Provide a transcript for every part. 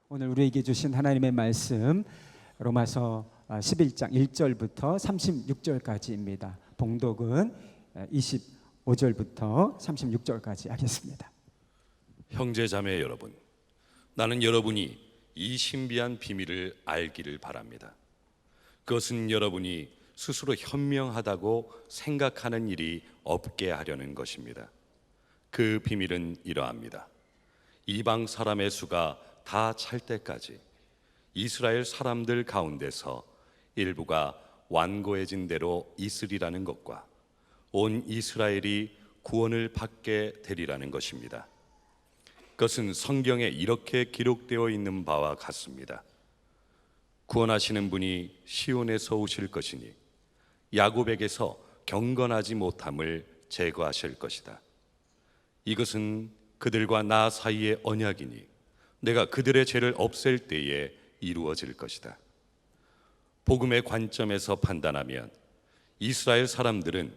오늘 우리에게 주신 하나님의 말씀 로마서 11장 1절부터 36절까지입니다. 봉독은 25절부터 36절까지 하겠습니다. 형제 자매 여러분, 나는 여러분이 이 신비한 비밀을 알기를 바랍니다. 그것은 여러분이 스스로 현명하다고 생각하는 일이 없게 하려는 것입니다. 그 비밀은 이러합니다. 이방 사람의 수가 다 찰 때까지 이스라엘 사람들 가운데서 일부가 완고해진 대로 있으리라는 것과 온 이스라엘이 구원을 받게 되리라는 것입니다. 그것은 성경에 이렇게 기록되어 있는 바와 같습니다. 구원하시는 분이 시온에서 오실 것이니 야곱에게서 경건하지 못함을 제거하실 것이다. 이것은 그들과 나 사이의 언약이니 내가 그들의 죄를 없앨 때에 이루어질 것이다. 복음의 관점에서 판단하면 이스라엘 사람들은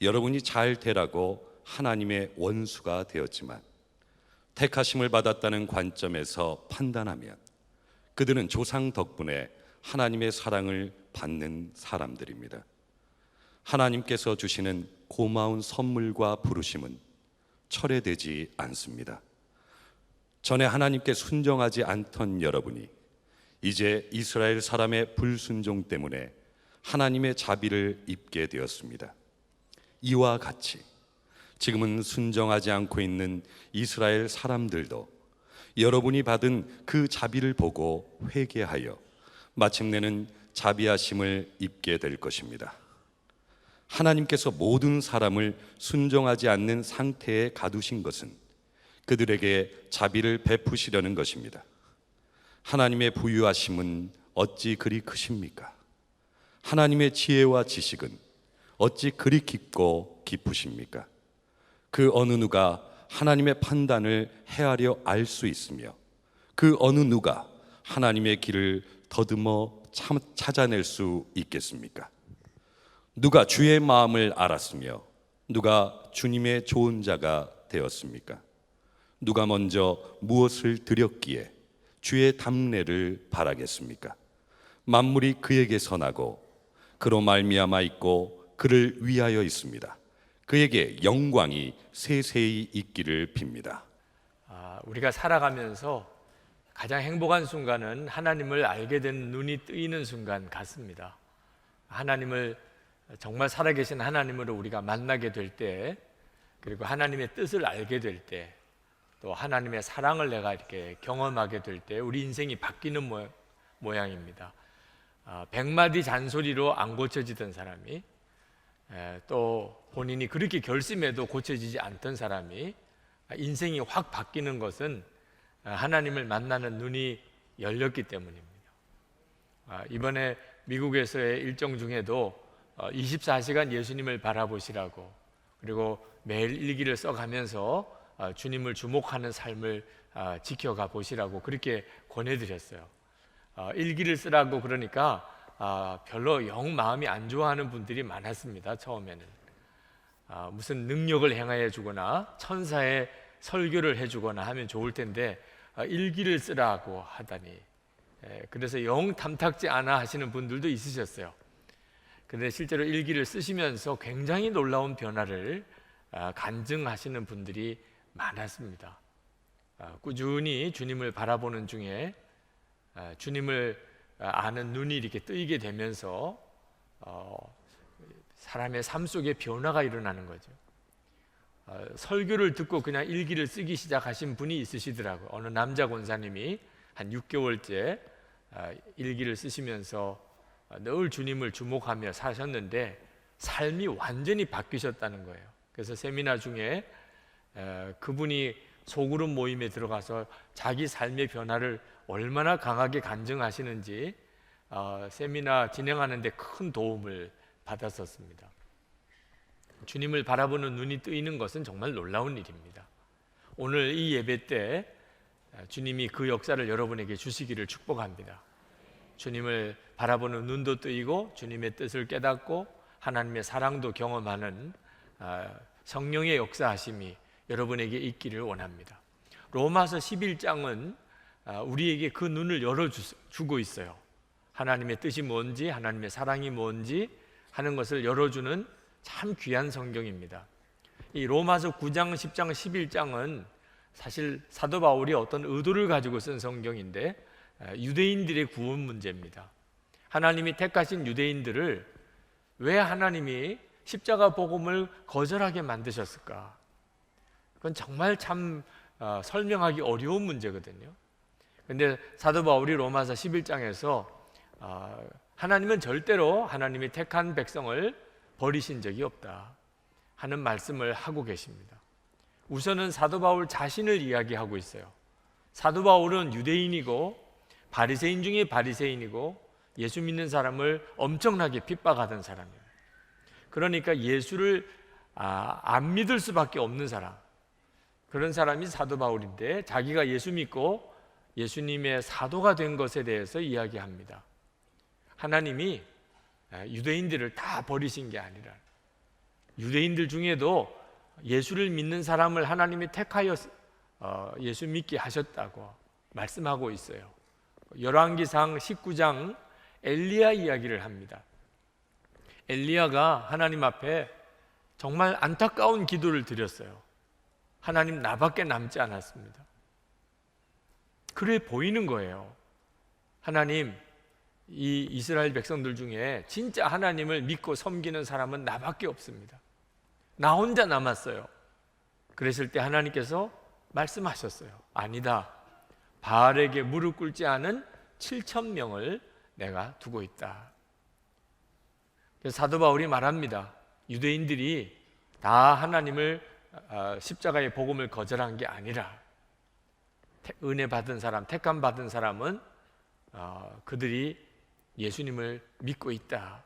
여러분이 잘 되라고 하나님의 원수가 되었지만, 택하심을 받았다는 관점에서 판단하면 그들은 조상 덕분에 하나님의 사랑을 받는 사람들입니다. 하나님께서 주시는 고마운 선물과 부르심은 철회되지 않습니다. 전에 하나님께 순종하지 않던 여러분이 이제 이스라엘 사람의 불순종 때문에 하나님의 자비를 입게 되었습니다. 이와 같이 지금은 순종하지 않고 있는 이스라엘 사람들도 여러분이 받은 그 자비를 보고 회개하여 마침내는 자비하심을 입게 될 것입니다. 하나님께서 모든 사람을 순종하지 않는 상태에 가두신 것은 그들에게 자비를 베푸시려는 것입니다. 하나님의 부유하심은 어찌 그리 크십니까? 하나님의 지혜와 지식은 어찌 그리 깊고 깊으십니까? 그 어느 누가 하나님의 판단을 헤아려 알 수 있으며 그 어느 누가 하나님의 길을 더듬어 찾아낼 수 있겠습니까? 누가 주의 마음을 알았으며 누가 주님의 좋은 자가 되었습니까? 누가 먼저 무엇을 드렸기에 주의 담례를 바라겠습니까? 만물이 그에게 선하고 그로 말미암아 있고 그를 위하여 있습니다. 그에게 영광이 세세히 있기를 빕니다. 우리가 살아가면서 가장 행복한 순간은 하나님을 알게 된 눈이 뜨이는 순간 같습니다. 하나님을 정말 살아계신 하나님으로 우리가 만나게 될 때, 그리고 하나님의 뜻을 알게 될 때, 또 하나님의 사랑을 내가 이렇게 경험하게 될 때 우리 인생이 바뀌는 모양입니다. 100마디 잔소리로 안 고쳐지던 사람이, 또 본인이 그렇게 결심해도 고쳐지지 않던 사람이 인생이 확 바뀌는 것은 하나님을 만나는 눈이 열렸기 때문입니다. 이번에 미국에서의 일정 중에도 24시간 예수님을 바라보시라고, 그리고 매일 일기를 써가면서 주님을 주목하는 삶을 지켜가 보시라고 그렇게 권해드렸어요. 일기를 쓰라고 그러니까 별로 영 마음이 안 좋아하는 분들이 많았습니다. 처음에는 무슨 능력을 행하여 주거나 천사의 설교를 해주거나 하면 좋을 텐데 일기를 쓰라고 하다니, 그래서 영 탐탁지 않아 하시는 분들도 있으셨어요. 그런데 실제로 일기를 쓰시면서 굉장히 놀라운 변화를 간증하시는 분들이 많았습니다. 꾸준히 주님을 바라보는 중에 주님을 아는 눈이 이렇게 뜨이게 되면서 사람의 삶 속에 변화가 일어나는 거죠. 설교를 듣고 그냥 일기를 쓰기 시작하신 분이 있으시더라고요. 어느 남자 권사님이 한 6개월째 일기를 쓰시면서 늘 주님을 주목하며 사셨는데 삶이 완전히 바뀌셨다는 거예요. 그래서 세미나 중에 그분이 소그룹 모임에 들어가서 자기 삶의 변화를 얼마나 강하게 간증하시는지 세미나 진행하는데 큰 도움을 받았었습니다. 주님을 바라보는 눈이 뜨이는 것은 정말 놀라운 일입니다. 오늘 이 예배 때 주님이 그 역사를 여러분에게 주시기를 축복합니다. 주님을 바라보는 눈도 뜨이고 주님의 뜻을 깨닫고 하나님의 사랑도 경험하는 성령의 역사하심이 여러분에게 있기를 원합니다. 로마서 11장은 우리에게 그 눈을 열어주고 있어요. 하나님의 뜻이 뭔지, 하나님의 사랑이 뭔지 하는 것을 열어주는 참 귀한 성경입니다. 이 로마서 9장, 10장, 11장은 사실 사도 바울이 어떤 의도를 가지고 쓴 성경인데 유대인들의 구원 문제입니다. 하나님이 택하신 유대인들을 왜 하나님이 십자가 복음을 거절하게 만드셨을까? 그건 정말 참 설명하기 어려운 문제거든요. 그런데 사도 바울이 로마서 11장에서 하나님은 절대로 하나님이 택한 백성을 버리신 적이 없다 하는 말씀을 하고 계십니다. 우선은 사도 바울 자신을 이야기하고 있어요. 사도 바울은 유대인이고 바리새인 중에 바리새인이고 예수 믿는 사람을 엄청나게 핍박하던 사람이에요. 그러니까 예수를 안 믿을 수밖에 없는 사람, 그런 사람이 사도 바울인데 자기가 예수 믿고 예수님의 사도가 된 것에 대해서 이야기합니다. 하나님이 유대인들을 다 버리신 게 아니라 유대인들 중에도 예수를 믿는 사람을 하나님이 택하여 예수 믿게 하셨다고 말씀하고 있어요. 열왕기상 19장 엘리야 이야기를 합니다. 엘리야가 하나님 앞에 정말 안타까운 기도를 드렸어요. 하나님, 나밖에 남지 않았습니다. 그래 보이는 거예요. 하나님, 이 이스라엘 백성들 중에 진짜 하나님을 믿고 섬기는 사람은 나밖에 없습니다. 나 혼자 남았어요. 그랬을 때 하나님께서 말씀하셨어요. 아니다. 바알에게 무릎 꿇지 않은 7,000명을 내가 두고 있다. 그래서 사도 바울이 말합니다. 유대인들이 다 하나님을 십자가의 복음을 거절한 게 아니라 은혜 받은 사람, 택함 받은 사람은 그들이 예수님을 믿고 있다.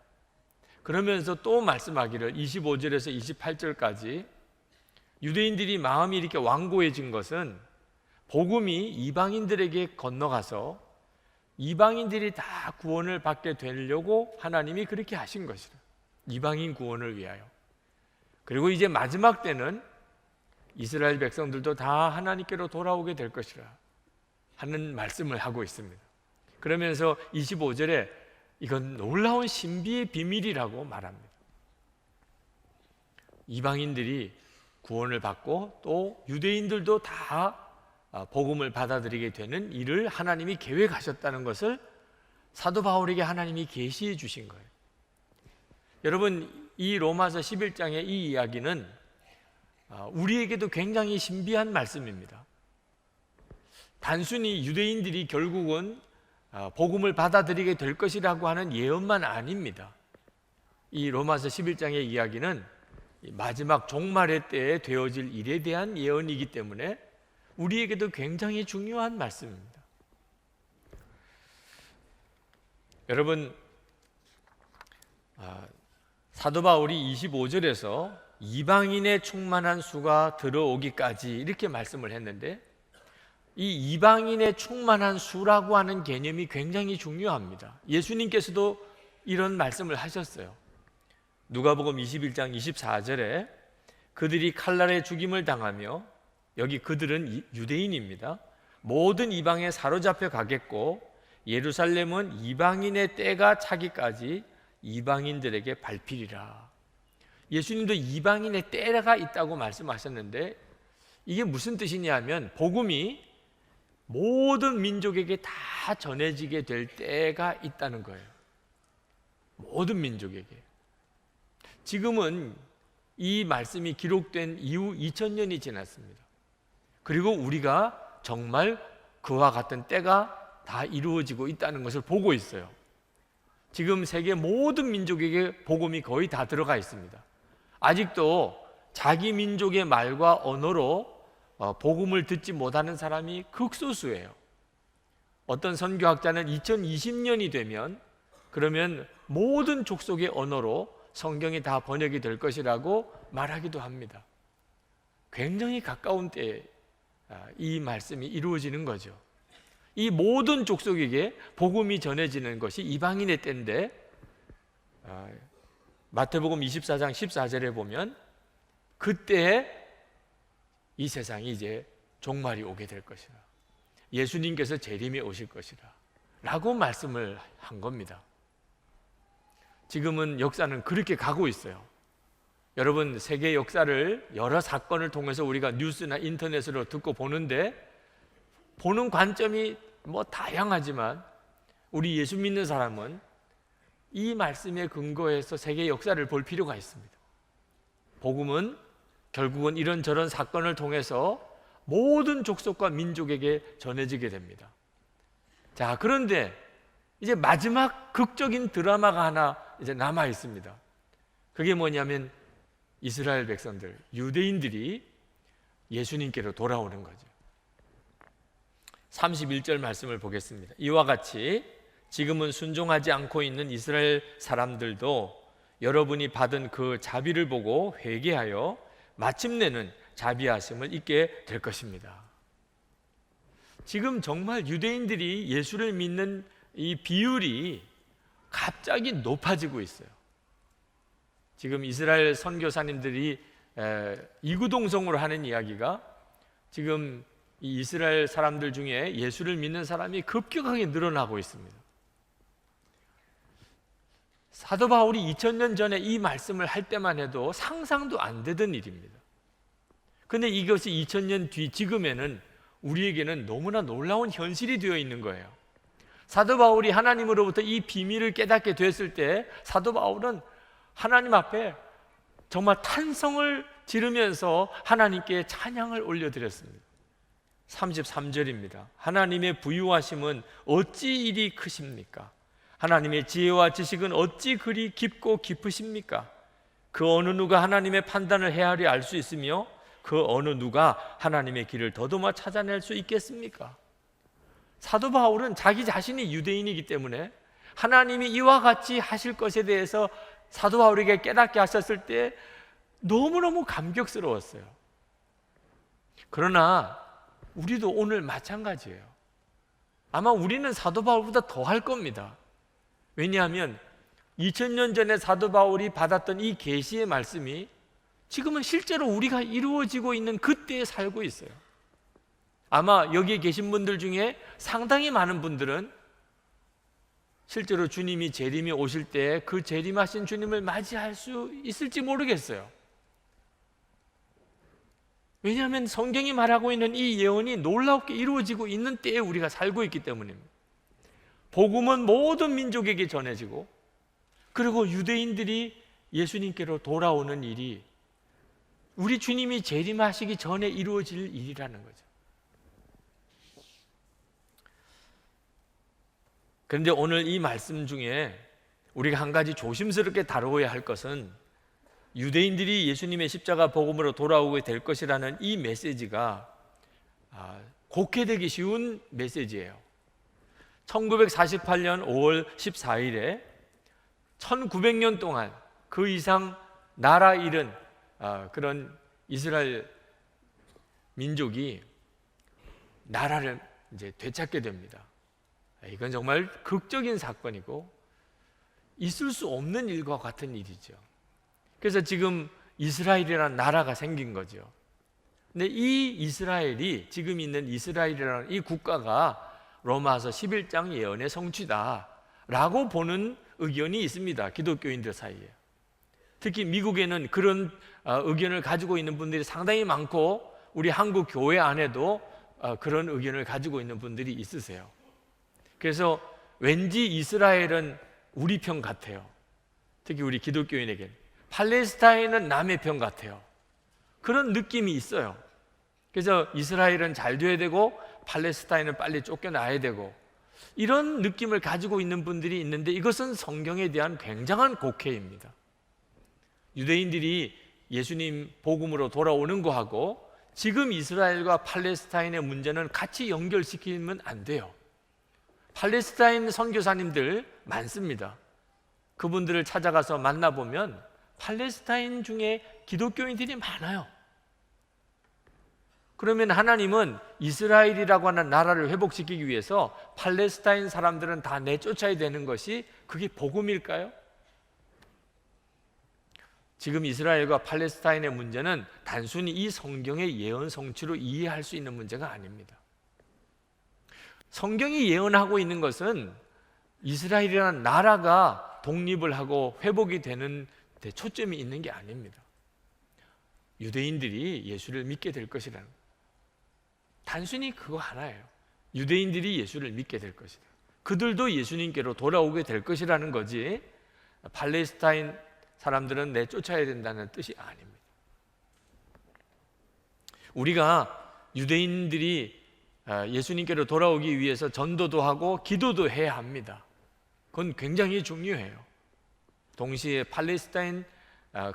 그러면서 또 말씀하기를 25절에서 28절까지 유대인들이 마음이 이렇게 완고해진 것은 복음이 이방인들에게 건너가서 이방인들이 다 구원을 받게 되려고 하나님이 그렇게 하신 것이라. 이방인 구원을 위하여. 그리고 이제 마지막 때는 이스라엘 백성들도 다 하나님께로 돌아오게 될 것이라 하는 말씀을 하고 있습니다. 그러면서 25절에 이건 놀라운 신비의 비밀이라고 말합니다. 이방인들이 구원을 받고 또 유대인들도 다 복음을 받아들이게 되는 일을 하나님이 계획하셨다는 것을 사도 바울에게 하나님이 계시해 주신 거예요. 여러분, 이 로마서 11장의 이 이야기는 우리에게도 굉장히 신비한 말씀입니다. 단순히 유대인들이 결국은 복음을 받아들이게 될 것이라고 하는 예언만 아닙니다. 이 로마서 11장의 이야기는 마지막 종말의 때에 되어질 일에 대한 예언이기 때문에 우리에게도 굉장히 중요한 말씀입니다. 여러분, 사도 바울이 25절에서 이방인의 충만한 수가 들어오기까지 이렇게 말씀을 했는데 이 이방인의 충만한 수라고 하는 개념이 굉장히 중요합니다. 예수님께서도 이런 말씀을 하셨어요. 누가복음 21장 24절에 그들이 칼날에 죽임을 당하며, 여기 그들은 유대인입니다. 모든 이방에 사로잡혀 가겠고 예루살렘은 이방인의 때가 차기까지 이방인들에게 밟히리라. 예수님도 이방인의 때가 있다고 말씀하셨는데 이게 무슨 뜻이냐면 복음이 모든 민족에게 다 전해지게 될 때가 있다는 거예요. 모든 민족에게. 지금은 이 말씀이 기록된 이후 2000년이 지났습니다. 그리고 우리가 정말 그와 같은 때가 다 이루어지고 있다는 것을 보고 있어요. 지금 세계 모든 민족에게 복음이 거의 다 들어가 있습니다. 아직도 자기 민족의 말과 언어로 복음을 듣지 못하는 사람이 극소수예요. 어떤 선교학자는 2020년이 되면 그러면 모든 족속의 언어로 성경이 다 번역이 될 것이라고 말하기도 합니다. 굉장히 가까운 때에 이 말씀이 이루어지는 거죠. 이 모든 족속에게 복음이 전해지는 것이 이방인의 때인데 마태복음 24장 14절에 보면 그때에 이 세상이 이제 종말이 오게 될 것이라. 예수님께서 재림에 오실 것이라 라고 말씀을 한 겁니다. 지금은 역사는 그렇게 가고 있어요. 여러분, 세계 역사를 여러 사건을 통해서 우리가 뉴스나 인터넷으로 듣고 보는데, 보는 관점이 다양하지만 우리 예수 믿는 사람은 이 말씀에 근거해서 세계 역사를 볼 필요가 있습니다. 복음은 결국은 이런저런 사건을 통해서 모든 족속과 민족에게 전해지게 됩니다. 자, 그런데 이제 마지막 극적인 드라마가 하나 이제 남아 있습니다. 그게 뭐냐면 이스라엘 백성들, 유대인들이 예수님께로 돌아오는 거죠. 31절 말씀을 보겠습니다. 이와 같이 지금은 순종하지 않고 있는 이스라엘 사람들도 여러분이 받은 그 자비를 보고 회개하여 마침내는 자비하심을 잊게 될 것입니다. 지금 정말 유대인들이 예수를 믿는 이 비율이 갑자기 높아지고 있어요. 지금 이스라엘 선교사님들이 이구동성으로 하는 이야기가, 지금 이 이스라엘 사람들 중에 예수를 믿는 사람이 급격하게 늘어나고 있습니다. 사도 바울이 2000년 전에 이 말씀을 할 때만 해도 상상도 안 되던 일입니다. 근데 이것이 2000년 뒤 지금에는 우리에게는 너무나 놀라운 현실이 되어 있는 거예요. 사도 바울이 하나님으로부터 이 비밀을 깨닫게 됐을 때 사도 바울은 하나님 앞에 정말 탄성을 지르면서 하나님께 찬양을 올려드렸습니다. 33절입니다. 하나님의 부유하심은 어찌 이리 크십니까? 하나님의 지혜와 지식은 어찌 그리 깊고 깊으십니까? 그 어느 누가 하나님의 판단을 헤아려 알 수 있으며 그 어느 누가 하나님의 길을 더듬어 찾아낼 수 있겠습니까? 사도 바울은 자기 자신이 유대인이기 때문에 하나님이 이와 같이 하실 것에 대해서 사도 바울에게 깨닫게 하셨을 때 너무너무 감격스러웠어요. 그러나 우리도 오늘 마찬가지예요. 아마 우리는 사도 바울보다 더 할 겁니다. 왜냐하면 2000년 전에 사도 바울이 받았던 이 계시의 말씀이 지금은 실제로 우리가 이루어지고 있는 그때에 살고 있어요. 아마 여기에 계신 분들 중에 상당히 많은 분들은 실제로 주님이 재림이 오실 때 그 재림하신 주님을 맞이할 수 있을지 모르겠어요. 왜냐하면 성경이 말하고 있는 이 예언이 놀랍게 이루어지고 있는 때에 우리가 살고 있기 때문입니다. 복음은 모든 민족에게 전해지고, 그리고 유대인들이 예수님께로 돌아오는 일이 우리 주님이 재림하시기 전에 이루어질 일이라는 거죠. 그런데 오늘 이 말씀 중에 우리가 한 가지 조심스럽게 다루어야 할 것은, 유대인들이 예수님의 십자가 복음으로 돌아오게 될 것이라는 이 메시지가 곡해되기 쉬운 메시지예요. 1948년 5월 14일에 1900년 동안 그 이상 나라 잃은 그런 이스라엘 민족이 나라를 이제 되찾게 됩니다. 이건 정말 극적인 사건이고 있을 수 없는 일과 같은 일이죠. 그래서 지금 이스라엘이라는 나라가 생긴 거죠. 근데 이 이스라엘이, 지금 있는 이스라엘이라는 이 국가가 로마서 11장 예언의 성취다라고 보는 의견이 있습니다. 기독교인들 사이에. 특히 미국에는 그런 의견을 가지고 있는 분들이 상당히 많고, 우리 한국 교회 안에도 그런 의견을 가지고 있는 분들이 있으세요. 그래서 왠지 이스라엘은 우리 편 같아요. 특히 우리 기독교인에게는. 팔레스타인은 남의 편 같아요. 그런 느낌이 있어요. 그래서 이스라엘은 잘 돼야 되고 팔레스타인은 빨리 쫓겨나야 되고, 이런 느낌을 가지고 있는 분들이 있는데, 이것은 성경에 대한 굉장한 곡해입니다. 유대인들이 예수님 복음으로 돌아오는 거하고 지금 이스라엘과 팔레스타인의 문제는 같이 연결시키면 안 돼요. 팔레스타인 선교사님들 많습니다. 그분들을 찾아가서 만나보면 팔레스타인 중에 기독교인들이 많아요. 그러면 하나님은 이스라엘이라고 하는 나라를 회복시키기 위해서 팔레스타인 사람들은 다 내쫓아야 되는 것이, 그게 복음일까요? 지금 이스라엘과 팔레스타인의 문제는 단순히 이 성경의 예언 성취로 이해할 수 있는 문제가 아닙니다. 성경이 예언하고 있는 것은 이스라엘이라는 나라가 독립을 하고 회복이 되는 데 초점이 있는 게 아닙니다. 유대인들이 예수를 믿게 될 것이라는, 단순히 그거 하나예요. 유대인들이 예수를 믿게 될 것이다. 그들도 예수님께로 돌아오게 될 것이라는 거지, 팔레스타인 사람들은 내쫓아야 된다는 뜻이 아닙니다. 우리가 유대인들이 예수님께로 돌아오기 위해서 전도도 하고 기도도 해야 합니다. 그건 굉장히 중요해요. 동시에 팔레스타인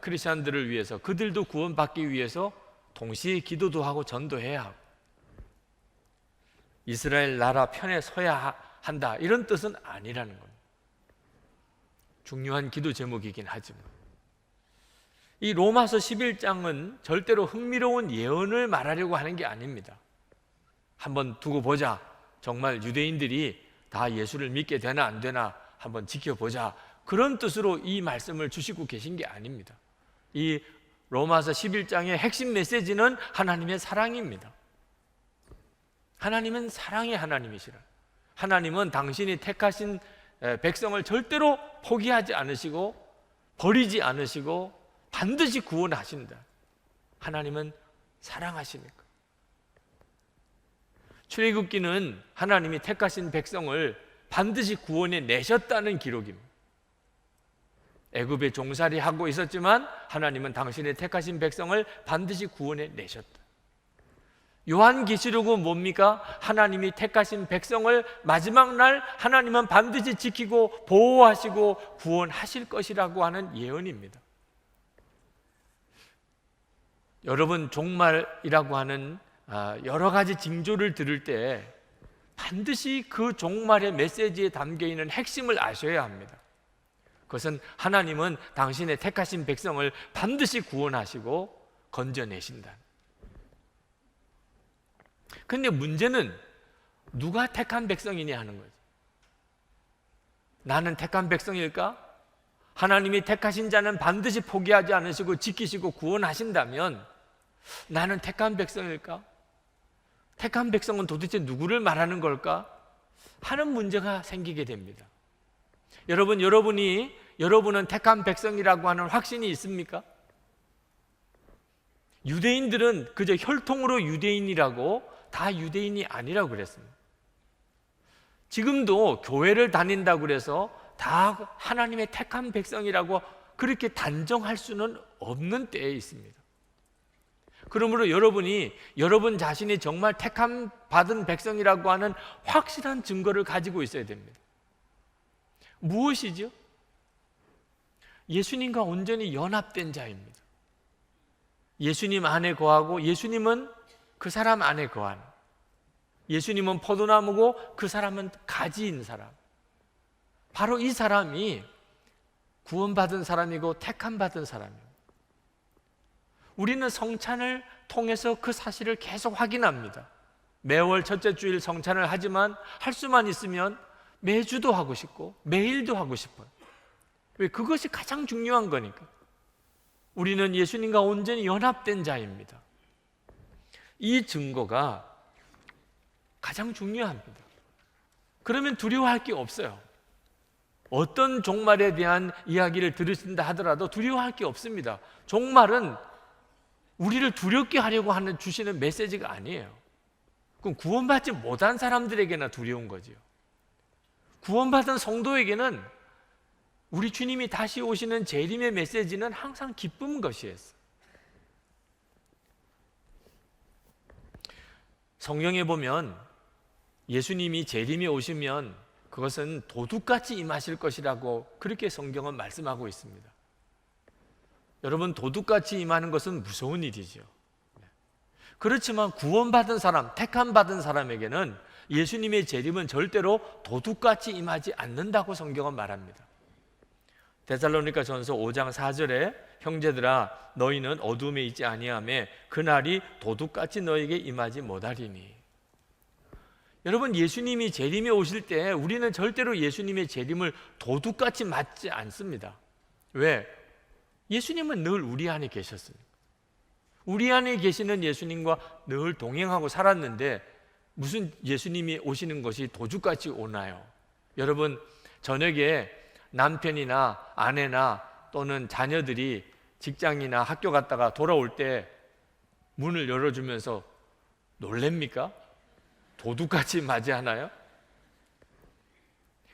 크리스천들을 위해서, 그들도 구원받기 위해서 동시에 기도도 하고 전도해야 하고, 이스라엘 나라 편에 서야 한다, 이런 뜻은 아니라는 겁니다. 중요한 기도 제목이긴 하지만, 이 로마서 11장은 절대로 흥미로운 예언을 말하려고 하는 게 아닙니다. 한번 두고 보자, 정말 유대인들이 다 예수를 믿게 되나 안 되나 한번 지켜보자, 그런 뜻으로 이 말씀을 주시고 계신 게 아닙니다. 이 로마서 11장의 핵심 메시지는 하나님의 사랑입니다. 하나님은 사랑의 하나님이시라. 하나님은 당신이 택하신 백성을 절대로 포기하지 않으시고 버리지 않으시고 반드시 구원하신다. 하나님은 사랑하시니까. 출애굽기는 하나님이 택하신 백성을 반드시 구원해 내셨다는 기록입니다. 애굽에 종살이 하고 있었지만 하나님은 당신의 택하신 백성을 반드시 구원해 내셨다. 요한계시록은 뭡니까? 하나님이 택하신 백성을 마지막 날 하나님은 반드시 지키고 보호하시고 구원하실 것이라고 하는 예언입니다. 여러분, 종말이라고 하는 여러 가지 징조를 들을 때 반드시 그 종말의 메시지에 담겨있는 핵심을 아셔야 합니다. 그것은 하나님은 당신의 택하신 백성을 반드시 구원하시고 건져내신다. 근데 문제는 누가 택한 백성이냐 하는 거죠. 나는 택한 백성일까? 하나님이 택하신 자는 반드시 포기하지 않으시고 지키시고 구원하신다면 나는 택한 백성일까? 택한 백성은 도대체 누구를 말하는 걸까? 하는 문제가 생기게 됩니다. 여러분은 택한 백성이라고 하는 확신이 있습니까? 유대인들은 그저 혈통으로 유대인이라고, 다 유대인이 아니라고 그랬습니다. 지금도 교회를 다닌다고 그래서 다 하나님의 택한 백성이라고 그렇게 단정할 수는 없는 때에 있습니다. 그러므로 여러분 자신이 정말 택함 받은 백성이라고 하는 확실한 증거를 가지고 있어야 됩니다. 무엇이죠? 예수님과 온전히 연합된 자입니다. 예수님 안에 거하고 예수님은 그 사람 안에 거하는, 예수님은 포도나무고 그 사람은 가지인 사람, 바로 이 사람이 구원받은 사람이고 택함 받은 사람입니다. 우리는 성찬을 통해서 그 사실을 계속 확인합니다. 매월 첫째 주일 성찬을 하지만 할 수만 있으면 매주도 하고 싶고 매일도 하고 싶어요. 왜? 그것이 가장 중요한 거니까. 우리는 예수님과 온전히 연합된 자입니다. 이 증거가 가장 중요합니다. 그러면 두려워할 게 없어요. 어떤 종말에 대한 이야기를 들으신다 하더라도 두려워할 게 없습니다. 종말은 우리를 두렵게 하려고 주시는 메시지가 아니에요. 그럼 구원받지 못한 사람들에게나 두려운 거지요. 구원받은 성도에게는 우리 주님이 다시 오시는 재림의 메시지는 항상 기쁜 것이었어요. 성경에 보면 예수님이 재림에 오시면 그것은 도둑같이 임하실 것이라고 그렇게 성경은 말씀하고 있습니다. 여러분, 도둑같이 임하는 것은 무서운 일이죠. 그렇지만 구원받은 사람, 택함 받은 사람에게는 예수님의 재림은 절대로 도둑같이 임하지 않는다고 성경은 말합니다. 데살로니가전서 5장 4절에 형제들아 너희는 어둠에 있지 아니하며 그날이 도둑같이 너에게 임하지 못하리니. 여러분, 예수님이 재림에 오실 때 우리는 절대로 예수님의 재림을 도둑같이 맞지 않습니다. 왜? 예수님은 늘 우리 안에 계셨습니다. 우리 안에 계시는 예수님과 늘 동행하고 살았는데 무슨 예수님이 오시는 것이 도둑같이 오나요? 여러분, 저녁에 남편이나 아내나 또는 자녀들이 직장이나 학교 갔다가 돌아올 때 문을 열어주면서 놀랍니까? 도둑같이 맞이하나요?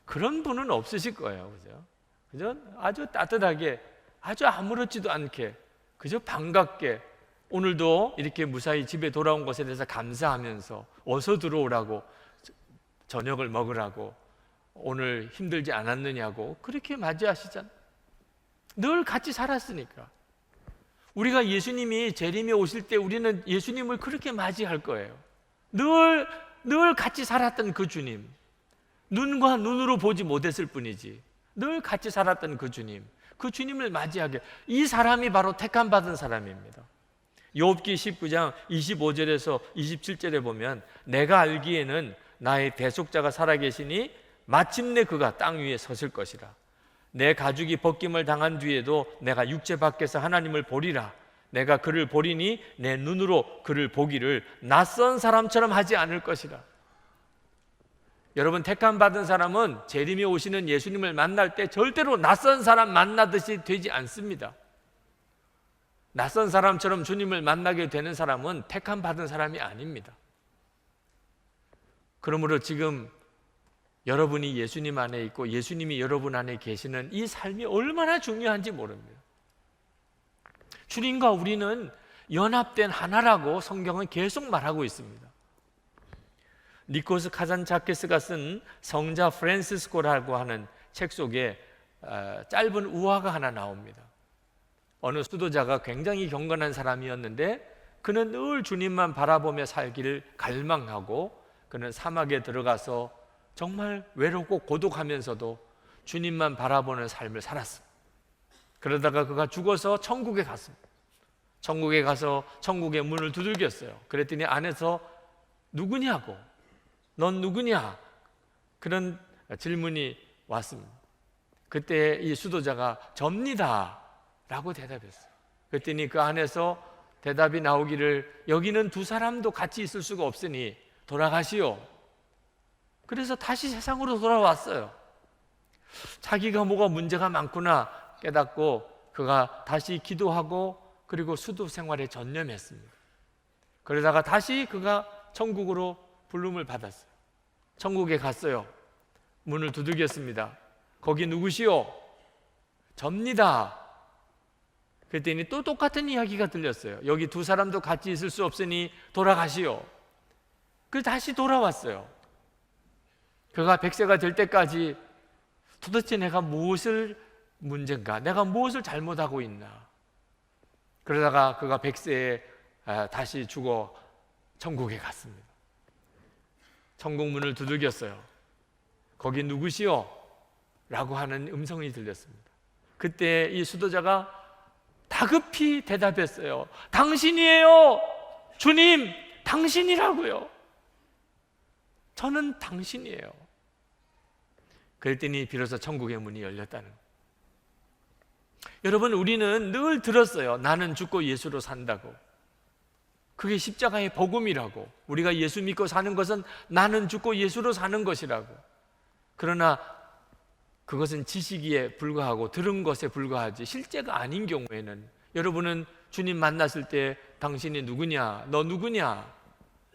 그런 분은 없으실 거예요. 그죠? 그죠? 아주 따뜻하게, 아주 아무렇지도 않게, 그저 반갑게, 오늘도 이렇게 무사히 집에 돌아온 것에 대해서 감사하면서 어서 들어오라고, 저녁을 먹으라고, 오늘 힘들지 않았느냐고 그렇게 맞이하시잖아요. 늘 같이 살았으니까. 우리가 예수님이 재림에 오실 때 우리는 예수님을 그렇게 맞이할 거예요. 늘 같이 살았던 그 주님, 눈과 눈으로 보지 못했을 뿐이지 늘 같이 살았던 그 주님, 그 주님을 맞이하게, 이 사람이 바로 택함 받은 사람입니다. 욥기 19장 25절에서 27절에 보면 내가 알기에는 나의 대속자가 살아계시니 마침내 그가 땅 위에 섰을 것이라. 내 가죽이 벗김을 당한 뒤에도 내가 육체 밖에서 하나님을 보리라. 내가 그를 보리니 내 눈으로 그를 보기를 낯선 사람처럼 하지 않을 것이라. 여러분, 택함 받은 사람은 재림에 오시는 예수님을 만날 때 절대로 낯선 사람 만나듯이 되지 않습니다. 낯선 사람처럼 주님을 만나게 되는 사람은 택함 받은 사람이 아닙니다. 그러므로 지금 여러분이 예수님 안에 있고 예수님이 여러분 안에 계시는 이 삶이 얼마나 중요한지 모릅니다. 주님과 우리는 연합된 하나라고 성경은 계속 말하고 있습니다. 니코스 카잔자케스가 쓴 성자 프란시스코라고 하는 책 속에 짧은 우화가 하나 나옵니다. 어느 수도자가 굉장히 경건한 사람이었는데 그는 늘 주님만 바라보며 살기를 갈망하고 그는 사막에 들어가서 정말 외롭고 고독하면서도 주님만 바라보는 삶을 살았습니다. 그러다가 그가 죽어서 천국에 갔습니다. 천국에 가서 천국의 문을 두들겼어요. 그랬더니 안에서 누구냐고, 넌 누구냐? 그런 질문이 왔습니다. 그때 이 수도자가 접니다 라고 대답했어요. 그랬더니 그 안에서 대답이 나오기를 여기는 두 사람도 같이 있을 수가 없으니 돌아가시오. 그래서 다시 세상으로 돌아왔어요. 자기가 뭐가 문제가 많구나 깨닫고 그가 다시 기도하고 그리고 수도 생활에 전념했습니다. 그러다가 다시 그가 천국으로 부름을 받았어요. 천국에 갔어요. 문을 두들겼습니다. 거기 누구시오? 접니다. 그랬더니 또 똑같은 이야기가 들렸어요. 여기 두 사람도 같이 있을 수 없으니 돌아가시오. 그래서 다시 돌아왔어요. 그가 100세가 될 때까지 도대체 내가 무엇을 문제인가? 내가 무엇을 잘못하고 있나? 그러다가 그가 100세에 다시 죽어 천국에 갔습니다. 천국 문을 두들겼어요. 거기 누구시오? 라고 하는 음성이 들렸습니다. 그때 이 수도자가 다급히 대답했어요. 당신이에요. 주님, 당신이라고요. 저는 당신이에요. 그랬더니 비로소 천국의 문이 열렸다는 거예요. 여러분, 우리는 늘 들었어요. 나는 죽고 예수로 산다고. 그게 십자가의 복음이라고. 우리가 예수 믿고 사는 것은 나는 죽고 예수로 사는 것이라고. 그러나 그것은 지식에 불과하고 들은 것에 불과하지 실제가 아닌 경우에는 여러분은 주님 만났을 때 당신이 누구냐? 너 누구냐?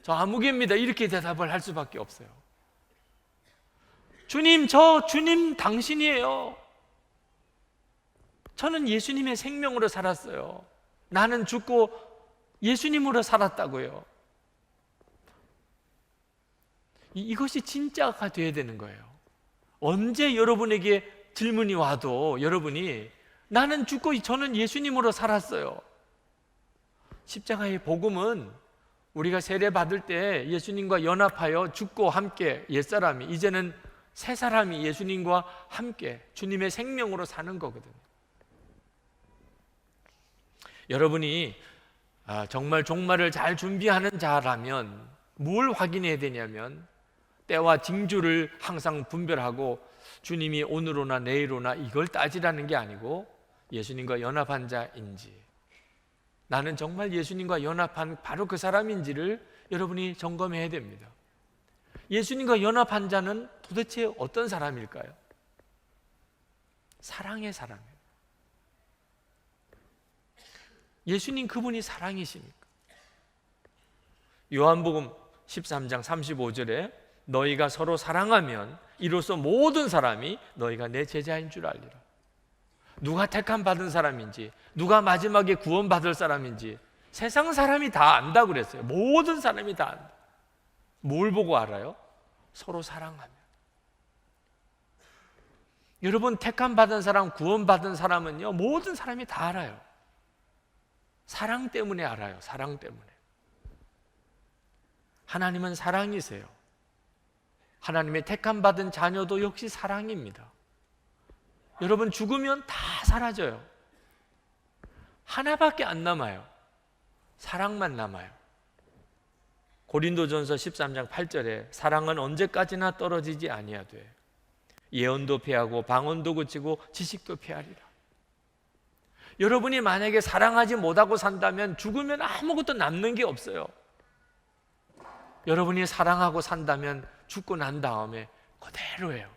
저 아무개입니다. 이렇게 대답을 할 수밖에 없어요. 주님, 저 주님 당신이에요. 저는 예수님의 생명으로 살았어요. 나는 죽고 예수님으로 살았다고요. 이것이 진짜가 되어야 되는 거예요. 언제 여러분에게 질문이 와도 여러분이 나는 죽고 저는 예수님으로 살았어요. 십자가의 복음은 우리가 세례 받을 때 예수님과 연합하여 죽고 함께 옛사람이, 이제는 새 사람이 예수님과 함께 주님의 생명으로 사는 거거든요. 여러분이 정말 종말을 잘 준비하는 자라면 뭘 확인해야 되냐면 때와 징조를 항상 분별하고 주님이 오늘 오나 내일 오나 이걸 따지라는 게 아니고 예수님과 연합한 자인지, 나는 정말 예수님과 연합한 바로 그 사람인지를 여러분이 점검해야 됩니다. 예수님과 연합한 자는 도대체 어떤 사람일까요? 사랑의 사람이에요. 예수님 그분이 사랑이십니까? 요한복음 13장 35절에 너희가 서로 사랑하면 이로써 모든 사람이 너희가 내 제자인 줄 알리라. 누가 택함 받은 사람인지, 누가 마지막에 구원받을 사람인지 세상 사람이 다 안다 그랬어요. 모든 사람이 다 안다. 뭘 보고 알아요? 서로 사랑하면. 여러분, 택함 받은 사람, 구원받은 사람은요, 모든 사람이 다 알아요. 사랑 때문에 알아요. 사랑 때문에. 하나님은 사랑이세요. 하나님의 택함 받은 자녀도 역시 사랑입니다. 여러분, 죽으면 다 사라져요. 하나밖에 안 남아요. 사랑만 남아요. 고린도전서 13장 8절에 사랑은 언제까지나 떨어지지 아니하되 예언도 패하고 방언도 그치고 지식도 패하리라. 여러분이 만약에 사랑하지 못하고 산다면 죽으면 아무것도 남는 게 없어요. 여러분이 사랑하고 산다면 죽고 난 다음에 그대로예요.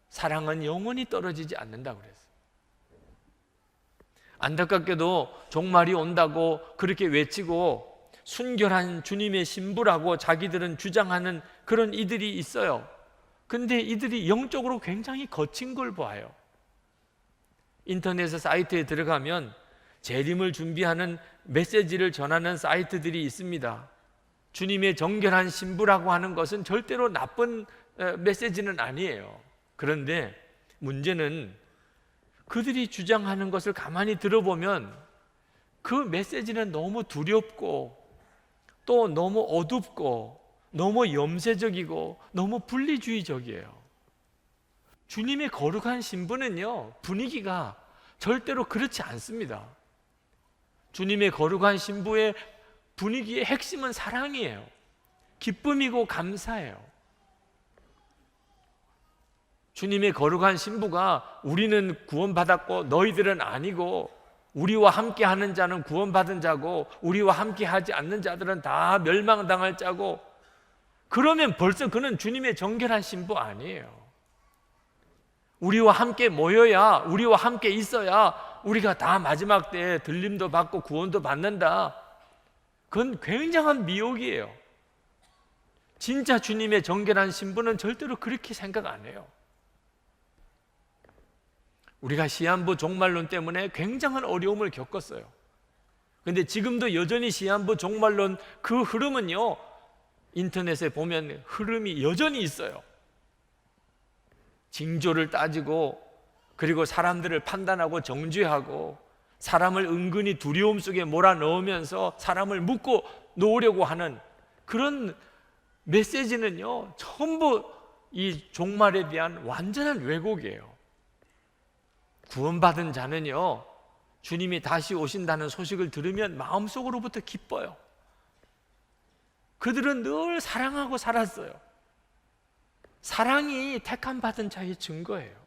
사랑은 영원히 떨어지지 않는다고 그랬어요. 안타깝게도 종말이 온다고 그렇게 외치고 순결한 주님의 신부라고 자기들은 주장하는 그런 이들이 있어요. 근데 이들이 영적으로 굉장히 거친 걸 보아요. 인터넷 사이트에 들어가면 재림을 준비하는 메시지를 전하는 사이트들이 있습니다. 주님의 정결한 신부라고 하는 것은 절대로 나쁜 메시지는 아니에요. 그런데 문제는 그들이 주장하는 것을 가만히 들어보면 그 메시지는 너무 두렵고 또 너무 어둡고 너무 염세적이고 너무 분리주의적이에요. 주님의 거룩한 신부는요, 분위기가 절대로 그렇지 않습니다. 주님의 거룩한 신부의 분위기의 핵심은 사랑이에요. 기쁨이고 감사예요. 주님의 거룩한 신부가 우리는 구원받았고 너희들은 아니고, 우리와 함께 하는 자는 구원받은 자고 우리와 함께 하지 않는 자들은 다 멸망당할 자고, 그러면 벌써 그는 주님의 정결한 신부 아니에요. 우리와 함께 모여야, 우리와 함께 있어야 우리가 다 마지막 때에 들림도 받고 구원도 받는다. 그건 굉장한 미혹이에요. 진짜 주님의 정결한 신부는 절대로 그렇게 생각 안 해요. 우리가 시한부 종말론 때문에 굉장한 어려움을 겪었어요. 그런데 지금도 여전히 시한부 종말론 그 흐름은요, 인터넷에 보면 흐름이 여전히 있어요. 징조를 따지고, 그리고 사람들을 판단하고 정죄하고, 사람을 은근히 두려움 속에 몰아넣으면서 사람을 묶고 놓으려고 하는 그런 메시지는요, 전부 이 종말에 대한 완전한 왜곡이에요. 구원받은 자는요, 주님이 다시 오신다는 소식을 들으면 마음속으로부터 기뻐요. 그들은 늘 사랑하고 살았어요. 사랑이 택함 받은 자의 증거예요.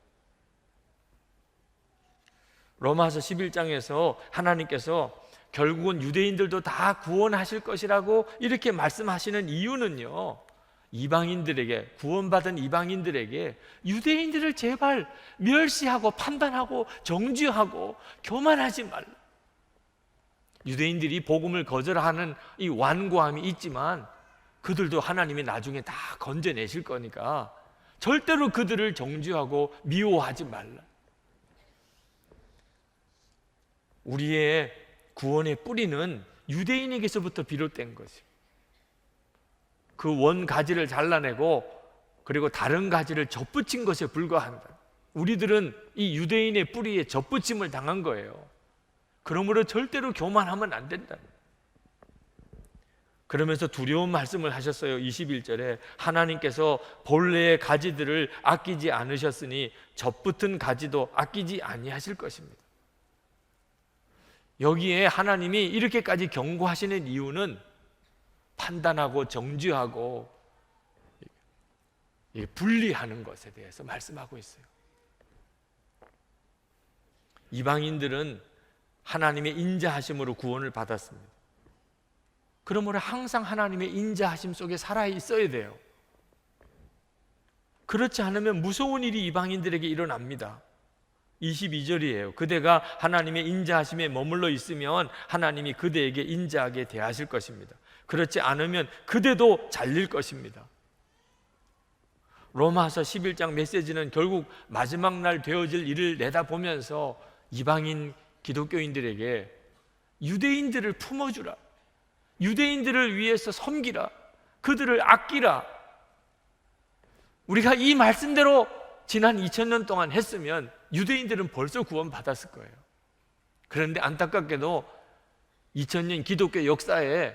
로마서 11장에서 하나님께서 결국은 유대인들도 다 구원하실 것이라고 이렇게 말씀하시는 이유는요, 이방인들에게, 구원받은 이방인들에게 유대인들을 제발 멸시하고 판단하고 정죄하고 교만하지 말라. 유대인들이 복음을 거절하는 이 완고함이 있지만 그들도 하나님이 나중에 다 건져내실 거니까 절대로 그들을 정죄하고 미워하지 말라. 우리의 구원의 뿌리는 유대인에게서부터 비롯된 것이에요. 그 원 가지를 잘라내고 그리고 다른 가지를 접붙인 것에 불과한다. 우리들은 이 유대인의 뿌리에 접붙임을 당한 거예요. 그러므로 절대로 교만하면 안 된다. 그러면서 두려운 말씀을 하셨어요. 21절에 하나님께서 본래의 가지들을 아끼지 않으셨으니 접붙은 가지도 아끼지 아니하실 것입니다. 여기에 하나님이 이렇게까지 경고하시는 이유는 판단하고 정죄하고 분리하는 것에 대해서 말씀하고 있어요. 이방인들은 하나님의 인자하심으로 구원을 받았습니다. 그러므로 항상 하나님의 인자하심 속에 살아 있어야 돼요. 그렇지 않으면 무서운 일이 이방인들에게 일어납니다. 22절이에요. 그대가 하나님의 인자하심에 머물러 있으면 하나님이 그대에게 인자하게 대하실 것입니다. 그렇지 않으면 그대도 잘릴 것입니다. 로마서 11장 메시지는 결국 마지막 날 되어질 일을 내다보면서 이방인 기독교인들에게 유대인들을 품어주라, 유대인들을 위해서 섬기라, 그들을 아끼라. 우리가 이 말씀대로 지난 2000년 동안 했으면 유대인들은 벌써 구원받았을 거예요. 그런데 안타깝게도 2000년 기독교 역사에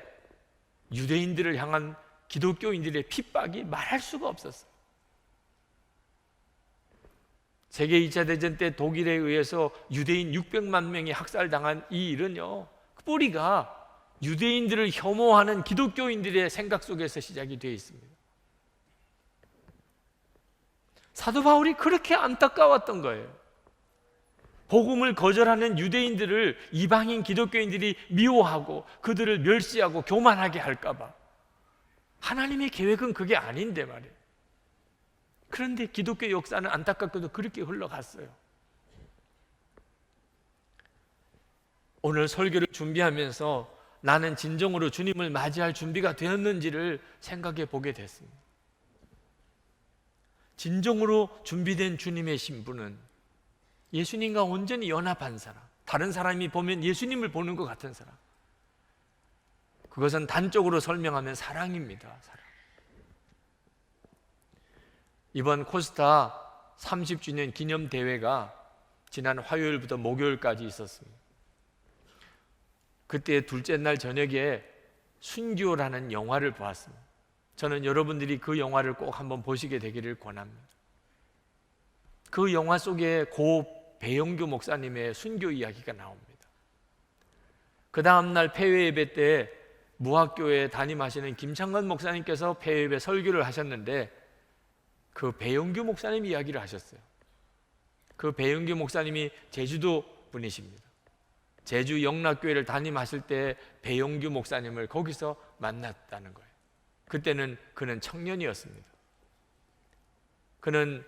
유대인들을 향한 기독교인들의 핍박이 말할 수가 없었어요. 세계 2차 대전 때 독일에 의해서 유대인 600만 명이 학살당한 이 일은요, 뿌리가 유대인들을 혐오하는 기독교인들의 생각 속에서 시작이 되어 있습니다. 사도 바울이 그렇게 안타까웠던 거예요. 복음을 거절하는 유대인들을 이방인 기독교인들이 미워하고 그들을 멸시하고 교만하게 할까 봐. 하나님의 계획은 그게 아닌데 말이에요. 그런데 기독교 역사는 안타깝게도 그렇게 흘러갔어요. 오늘 설교를 준비하면서 나는 진정으로 주님을 맞이할 준비가 되었는지를 생각해 보게 됐습니다. 진정으로 준비된 주님의 신부는 예수님과 온전히 연합한 사람, 다른 사람이 보면 예수님을 보는 것 같은 사람, 그것은 단적으로 설명하면 사랑입니다. 사랑. 이번 코스타 30주년 기념대회가 지난 화요일부터 목요일까지 있었습니다. 그때 둘째 날 저녁에 순교라는 영화를 보았습니다. 저는 여러분들이 그 영화를 꼭 한번 보시게 되기를 권합니다. 그 영화 속에 고 배영규 목사님의 순교 이야기가 나옵니다. 그 다음날 폐회 예배 때 무학교에 담임하시는 김창건 목사님께서 폐회 예배 설교를 하셨는데 그 배영규 목사님 이야기를 하셨어요. 그 배영규 목사님이 제주도 분이십니다. 제주 영락교회를 담임하실 때 배영규 목사님을 거기서 만났다는 거예요. 그때는 그는 청년이었습니다. 그는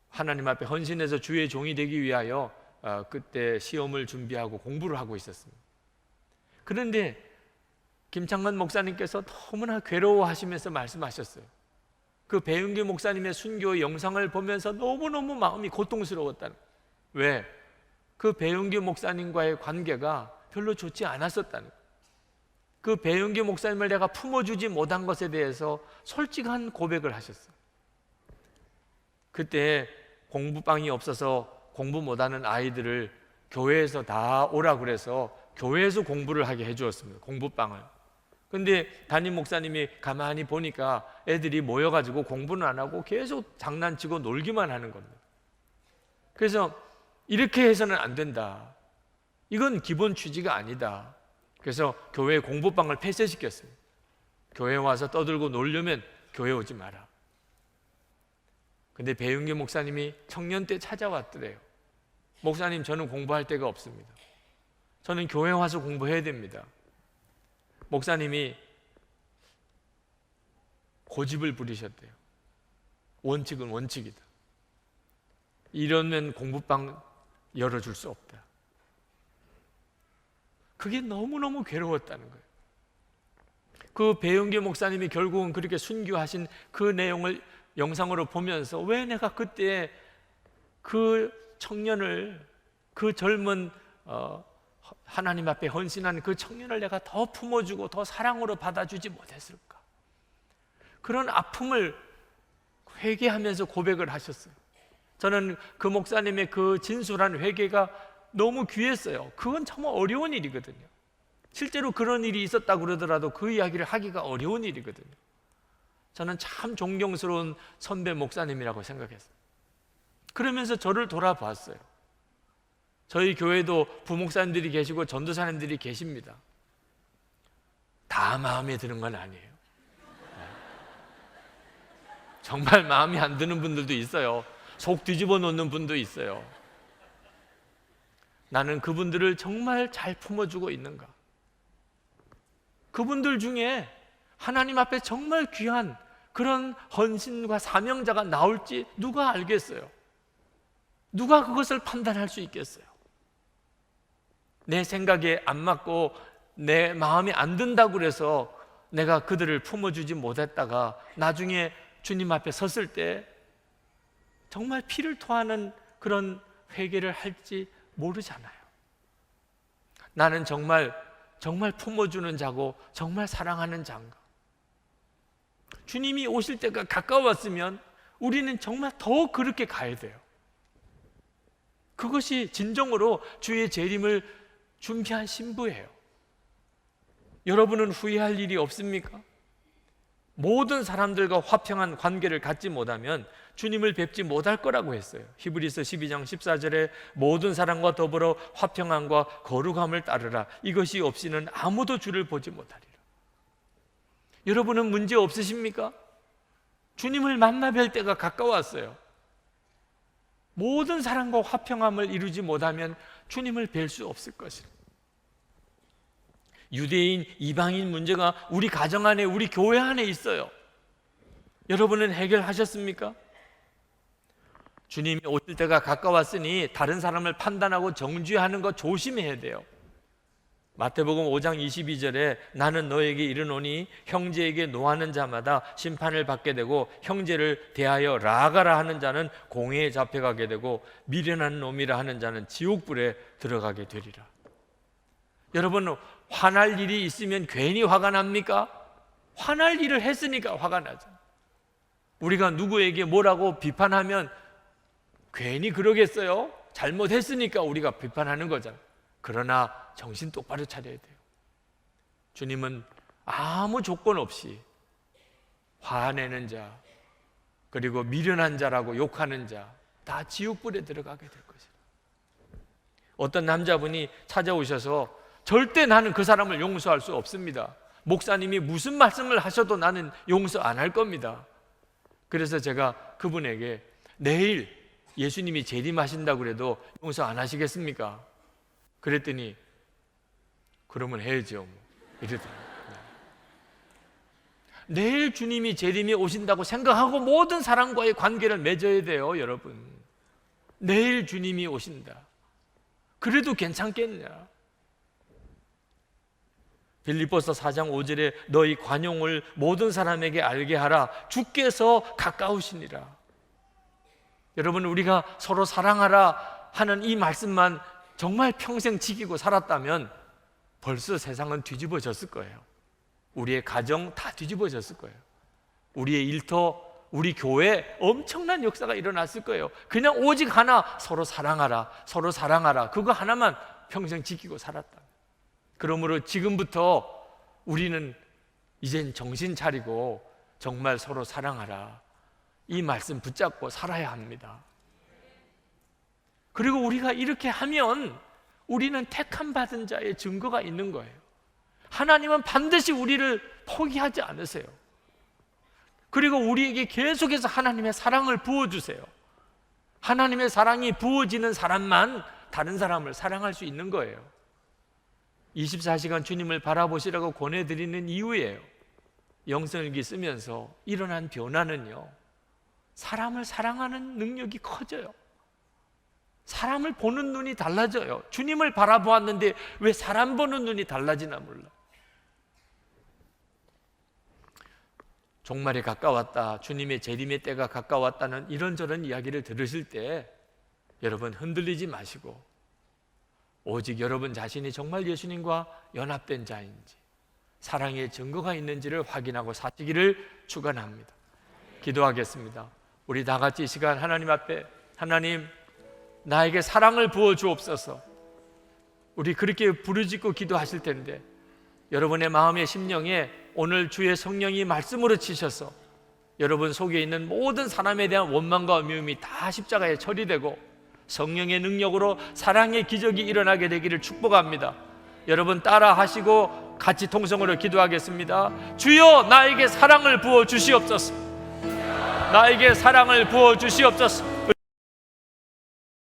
하나님 앞에 헌신해서 주의 종이 되기 위하여 그때 시험을 준비하고 공부를 하고 있었습니다. 그런데 김창건 목사님께서 너무나 괴로워하시면서 말씀하셨어요. 그 배은규 목사님의 순교 영상을 보면서 너무너무 마음이 고통스러웠다는 거예요. 왜? 그 배은규 목사님과의 관계가 별로 좋지 않았었다는 거예요. 그 배은규 목사님을 내가 품어주지 못한 것에 대해서 솔직한 고백을 하셨어요. 그때 공부방이 없어서 공부 못하는 아이들을 교회에서 다 오라 그래서 교회에서 공부를 하게 해주었습니다. 공부방을. 근데 담임 목사님이 가만히 보니까 애들이 모여가지고 공부는 안 하고 계속 장난치고 놀기만 하는 겁니다. 그래서 이렇게 해서는 안 된다. 이건 기본 취지가 아니다. 그래서 교회 공부방을 폐쇄시켰어요. 교회 와서 떠들고 놀려면 교회 오지 마라. 근데 배윤규 목사님이 청년 때 찾아왔더래요. 목사님, 저는 공부할 데가 없습니다. 저는 교회 와서 공부해야 됩니다. 목사님이 고집을 부리셨대요. 원칙은 원칙이다. 이러면 공부방 열어줄 수 없다. 그게 너무너무 괴로웠다는 거예요. 그 배은규 목사님이 결국은 그렇게 순교하신 그 내용을 영상으로 보면서 왜 내가 그때 그 청년을, 그 젊은 하나님 앞에 헌신한 그 청년을 내가 더 품어주고 더 사랑으로 받아주지 못했을까? 그런 아픔을 회개하면서 고백을 하셨어요. 저는 그 목사님의 그 진솔한 회개가 너무 귀했어요. 그건 정말 어려운 일이거든요. 실제로 그런 일이 있었다고 그러더라도 그 이야기를 하기가 어려운 일이거든요. 저는 참 존경스러운 선배 목사님이라고 생각했어요. 그러면서 저를 돌아봤어요. 저희 교회도 부목사님들이 계시고 전도사님들이 계십니다. 다 마음에 드는 건 아니에요. 정말 마음에 안 드는 분들도 있어요. 속 뒤집어 놓는 분도 있어요. 나는 그분들을 정말 잘 품어주고 있는가? 그분들 중에 하나님 앞에 정말 귀한 그런 헌신과 사명자가 나올지 누가 알겠어요? 누가 그것을 판단할 수 있겠어요? 내 생각에 안 맞고 내 마음에 안 든다고 그래서 내가 그들을 품어주지 못했다가 나중에 주님 앞에 섰을 때 정말 피를 토하는 그런 회개를 할지 모르잖아요. 나는 정말 품어주는 자고 정말 사랑하는 자인가? 주님이 오실 때가 가까웠으면 우리는 정말 더 그렇게 가야 돼요. 그것이 진정으로 주의 재림을 준비한 신부예요. 여러분은 후회할 일이 없습니까? 모든 사람들과 화평한 관계를 갖지 못하면 주님을 뵙지 못할 거라고 했어요. 히브리서 12장 14절에 모든 사람과 더불어 화평함과 거룩함을 따르라. 이것이 없이는 아무도 주를 보지 못하리라. 여러분은 문제 없으십니까? 주님을 만나 뵐 때가 가까웠어요. 모든 사람과 화평함을 이루지 못하면 주님을 뵐 수 없을 것이라. 유대인, 이방인 문제가 우리 가정 안에, 우리 교회 안에 있어요. 여러분은 해결하셨습니까? 주님이 오실 때가 가까웠으니 다른 사람을 판단하고 정죄하는 거 조심해야 돼요. 마태복음 5장 22절에 나는 너에게 이르노니 형제에게 노하는 자마다 심판을 받게 되고 형제를 대하여 라가라 하는 자는 공회에 잡혀가게 되고 미련한 놈이라 하는 자는 지옥불에 들어가게 되리라. 여러분, 화날 일이 있으면 괜히 화가 납니까? 화날 일을 했으니까 화가 나죠. 우리가 누구에게 뭐라고 비판하면 괜히 그러겠어요? 잘못했으니까 우리가 비판하는 거잖아요. 그러나 정신 똑바로 차려야 돼요. 주님은 아무 조건 없이 화내는 자, 그리고 미련한 자라고 욕하는 자 다 지옥불에 들어가게 될 것이에요. 어떤 남자분이 찾아오셔서 절대 나는 그 사람을 용서할 수 없습니다. 목사님이 무슨 말씀을 하셔도 나는 용서 안 할 겁니다. 그래서 제가 그분에게 내일 예수님이 재림하신다고 그래도 용서 안 하시겠습니까? 그랬더니 그러면 해야죠 이러더라고요. 내일 주님이 재림이 오신다고 생각하고 모든 사람과의 관계를 맺어야 돼요. 여러분, 내일 주님이 오신다 그래도 괜찮겠냐? 빌립보서 4장 5절에 너희 관용을 모든 사람에게 알게 하라. 주께서 가까우시니라. 여러분, 우리가 서로 사랑하라 하는 이 말씀만 정말 평생 지키고 살았다면 벌써 세상은 뒤집어졌을 거예요. 우리의 가정 다 뒤집어졌을 거예요. 우리의 일터, 우리 교회 엄청난 역사가 일어났을 거예요. 그냥 오직 하나, 서로 사랑하라, 서로 사랑하라, 그거 하나만 평생 지키고 살았다. 그러므로 지금부터 우리는 이젠 정신 차리고 정말 서로 사랑하라, 이 말씀 붙잡고 살아야 합니다. 그리고 우리가 이렇게 하면 우리는 택함 받은 자의 증거가 있는 거예요. 하나님은 반드시 우리를 포기하지 않으세요. 그리고 우리에게 계속해서 하나님의 사랑을 부어주세요. 하나님의 사랑이 부어지는 사람만 다른 사람을 사랑할 수 있는 거예요. 24시간 주님을 바라보시라고 권해드리는 이유예요. 영성일기 쓰면서 일어난 변화는요, 사람을 사랑하는 능력이 커져요. 사람을 보는 눈이 달라져요. 주님을 바라보았는데 왜 사람 보는 눈이 달라지나 몰라. 종말이 가까웠다, 주님의 재림의 때가 가까웠다는 이런저런 이야기를 들으실 때 여러분 흔들리지 마시고 오직 여러분 자신이 정말 예수님과 연합된 자인지, 사랑의 증거가 있는지를 확인하고 사시기를 축원합니다. 기도하겠습니다. 우리 다 같이 이 시간 하나님 앞에, 하나님 나에게 사랑을 부어 주옵소서. 우리 그렇게 부르짖고 기도하실 텐데 여러분의 마음의 심령에 오늘 주의 성령이 말씀으로 치셔서 여러분 속에 있는 모든 사람에 대한 원망과 미움이 다 십자가에 처리되고 성령의 능력으로 사랑의 기적이 일어나게 되기를 축복합니다. 여러분 따라 하시고 같이 통성으로 기도하겠습니다. 주여 나에게 사랑을 부어 주시옵소서. 나에게 사랑을 부어 주시옵소서.